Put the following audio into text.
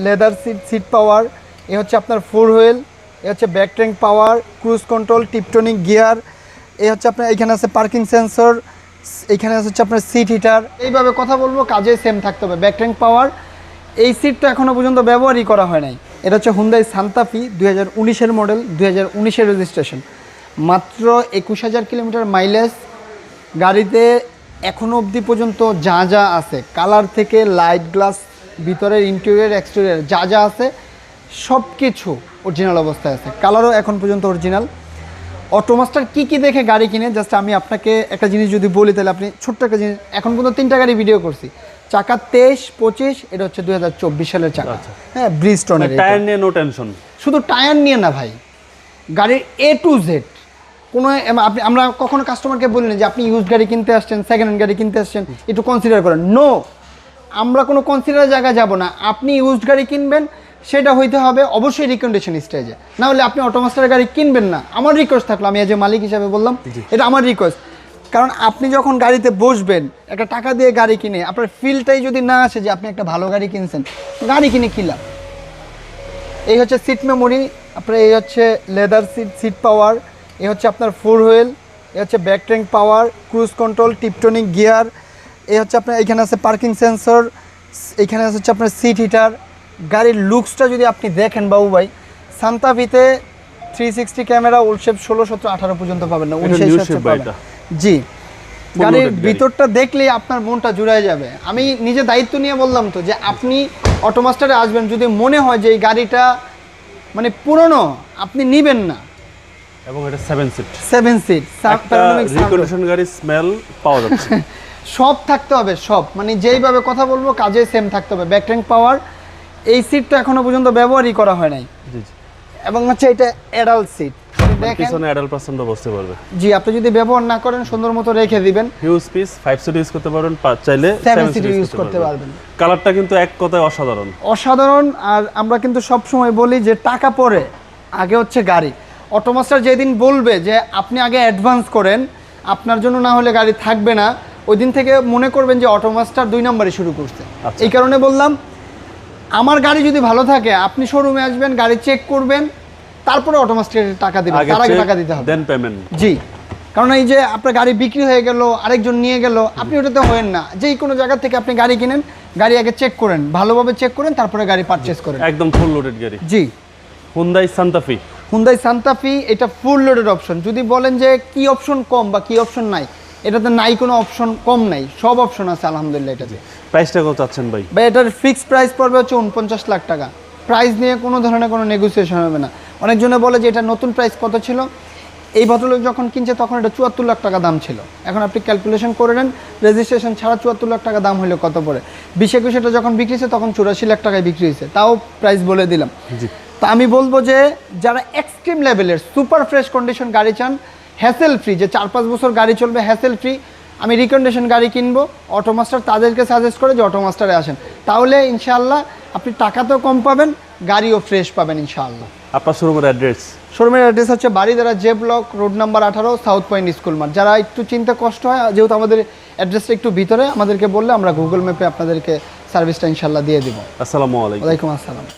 Leather seat পাওয়ার, এ হচ্ছে আপনার 4 wheel, এ হচ্ছে back tank power, cruise control, tiptronic gear, এ হচ্ছে আপনার এখানে আছে পার্কিং সেন্সর, এখানে হচ্ছে আপনার সিট হিটার। এইভাবে কথা বলবো, কাজে সেম থাকতে হবে। ব্যাক ট্যাঙ্ক পাওয়ার, এই সিটটা এখনও পর্যন্ত ব্যবহারই করা হয় নাই। এটা হচ্ছে হুন্দাই সান্তা ফি 2019-এর মডেল, 2019-এর রেজিস্ট্রেশন, মাত্র 21,000 কিলোমিটার মাইলেজ। গাড়িতে এখনও অবধি পর্যন্ত যা যা আছে, কালার থেকে লাইট গ্লাস, ভিতরের ইন্টেরিয়র এক্সটেরিয়র যা যা আছে সব কিছু অরিজিনাল অবস্থায় আছে। কালারও এখন পর্যন্ত অরিজিনাল। অটোমাস্টার কী কী দেখে গাড়ি কিনে, জাস্ট আমি আপনাকে একটা জিনিস যদি বলি তাহলে আপনি ছোট্ট একটা জিনিস, এখন পর্যন্ত 3টা গাড়ি ভিডিও করছি, চাকা 23, 25, এটা হচ্ছে 2024 সালের চাকা। হ্যাঁ, ব্রিজস্টোনের। টায়ার নিয়ে নো টেনশন। শুধু টায়ার নিয়ে না ভাই, গাড়ির A to Z কোনো আমরা কখনো কাস্টমারকে বলি না যে আপনি ইউজ গাড়ি কিনতে আসছেন, সেকেন্ড হ্যান্ড গাড়ি কিনতে আসছেন, একটু কনসিডার করেন। নো, আমরা কোনো কনসিডার জায়গায় যাব না। আপনি ইউজড গাড়ি কিনবেন, সেটা হইতে হবে অবশ্যই রিকন্ডিশন স্টেজে, না হলে আপনি অটোমাস্টারের গাড়ি কিনবেন না। আমার রিকোয়েস্ট থাকলো, আমি এজ এ মালিক হিসাবে বললাম, এটা আমার রিকোয়েস্ট। কারণ আপনি যখন গাড়িতে বসবেন, একটা টাকা দিয়ে গাড়ি কিনে আপনার ফিলটাই যদি না আসে যে আপনি একটা ভালো গাড়ি কিনছেন, গাড়ি কিনে কী লাভ? এই হচ্ছে সিট মেমোরি, আপনার এই হচ্ছে লেদার সিট পাওয়ার, এ হচ্ছে আপনার 4 হুইল, এ হচ্ছে back tank power, cruise control, tiptronic gear, এ হচ্ছে আপনার এখানে আছে পার্কিং সেন্সর, এখানে হচ্ছে আপনার সিট হিটার। গাড়ির লুকসটা যদি আপনি দেখেন বাবু ভাই, সান্তা ফিতে 360 ক্যামেরা, ওল্ড শেপ 16, 17, 18 পর্যন্ত পাবেন না, 19 পাবেন। জি, গাড়ির ভিতরটা দেখলেই আপনার মনটা জুড়ায় যাবে। আমি নিজে দায়িত্ব নিয়ে বললাম তো যে আপনি অটোমাস্টারে আসবেন, যদি মনে হয় যে এই গাড়িটা মানে পুরনো, আপনি নেবেন না। এবং এটা 7 সিট, রিকন্ডিশন গাড়ি স্মেল পাওয়া যাচ্ছে। সব থাকতে হবে, সব মানে যেইভাবে কথা বলবো কাজে সেম থাকতে হবে। ব্যাক ট্যাঙ্ক পাওয়ার, এই সিটটা এখনো পর্যন্ত ব্যবহারই করা হয় নাই। জি জি। এবং হচ্ছে এটা অ্যাডাল্ট সিট, পিছনে অ্যাডাল্ট পার্সনও বসতে পারবে। জি, আপনি যদি ব্যবহার না করেন সুন্দর মতো রেখে দিবেন। হিউজ পিস 5 সিট ইউজ করতে পারবেন, চাইলে 7 সিট ইউজ করতে পারবেন। কালারটা কিন্তু এক কথায় অসাধারণ, অসাধারণ। আর আমরা কিন্তু সব সময় বলি যে টাকা পরে, আগে হচ্ছে গাড়ি। অটোমাস্টার যেদিন বলবে যে আপনি আগে অ্যাডভান্স করেন, আপনার জন্য না হলে গাড়ি থাকবে না, ওই দিন থেকে মনে করবেন যে অটোমাস্টার 2 নম্বরে শুরু করছে। এই কারণে বললাম, আমার গাড়ি যদি ভালো থাকে, আপনি শোরুমে আসবেন, গাড়ি চেক করবেন, তারপরে অটোমাস্টারের টাকা দিবেন, তার আগে টাকা দিতে হবে, দেন পেমেন্ট। জি, কারণ এই যে আপনার গাড়ি বিক্রি হয়ে গেল, আরেকজন নিয়ে গেল, আপনি ওটাতে হবেন না। যেই কোনো জায়গা থেকে আপনি গাড়ি কিনেন, গাড়ি আগে চেক করেন, ভালোভাবে চেক করেন, তারপরে গাড়ি পারচেজ করেন। একদম ফুল লোডেড গাড়ি। জি, হুন্দাই সান্তা ফি। হুন্দাই সান্তা ফি, এটা ফুল লোডেড অপশন। যদি বলেন যে কি অপশন কম বা কি অপশন নাই, এটাতে নাই কোনো অপশন কম নাই, সব অপশন আছে আলহামদুলিল্লাহ। এটাতে প্রাইসটা কত চাচ্ছেন ভাই? ভাই এটার ফিক্সড প্রাইস পড়বে হচ্ছে 49 লাখ টাকা। প্রাইস নিয়ে কোনো ধরনের কোনো নেগোসিয়েশন হবে না। অনেকজনে বলে যে এটা নতুন প্রাইস কত ছিল, এই ভদ্রলোক যখন কিনছে তখন এটা 74 লাখ টাকা দাম ছিল। এখন আপনি ক্যালকুলেশন করে নেন, রেজিস্ট্রেশন ছাড়া 74 লাখ টাকা দাম হলে কত পড়ে। 20-21 এটা যখন বিক্রি হয়েছে তখন 84 লাখ টাকায় বিক্রি হয়েছে, তাও প্রাইস বলে দিলাম। তা আমি বলবো যে যারা এক্সট্রিম লেভেলের সুপার ফ্রেশ কন্ডিশন গাড়ি চান, হ্যাসেল ফ্রি, যে 4-5 বছর গাড়ি চলবে হ্যাসেল ফ্রি, আমি রিকন্ডিশন গাড়ি কিনবো, অটোমাস্টার তাদেরকে সাজেস্ট করে যে অটোমাস্টারে আসেন, তাহলে ইনশাআল্লাহ আপনি টাকাতেও কম পাবেন, গাড়িও ফ্রেশ পাবেন ইনশাআল্লাহ। আপনার শোরুমের অ্যাড্রেস? শোরুমের অ্যাড্রেস হচ্ছে Baridhara J block, road number 18, south point school মাঠ। যারা একটু চিন্তা কষ্ট হয়, যেহেতু আমাদের অ্যাড্রেসটা একটু ভিতরে, আমাদেরকে বললে আমরা গুগল ম্যাপে আপনাদেরকে সার্ভিসটা ইনশাআল্লাহ দিয়ে দিব। আসসালামু আলাইকুম। ওয়ালাইকুম আসসালাম।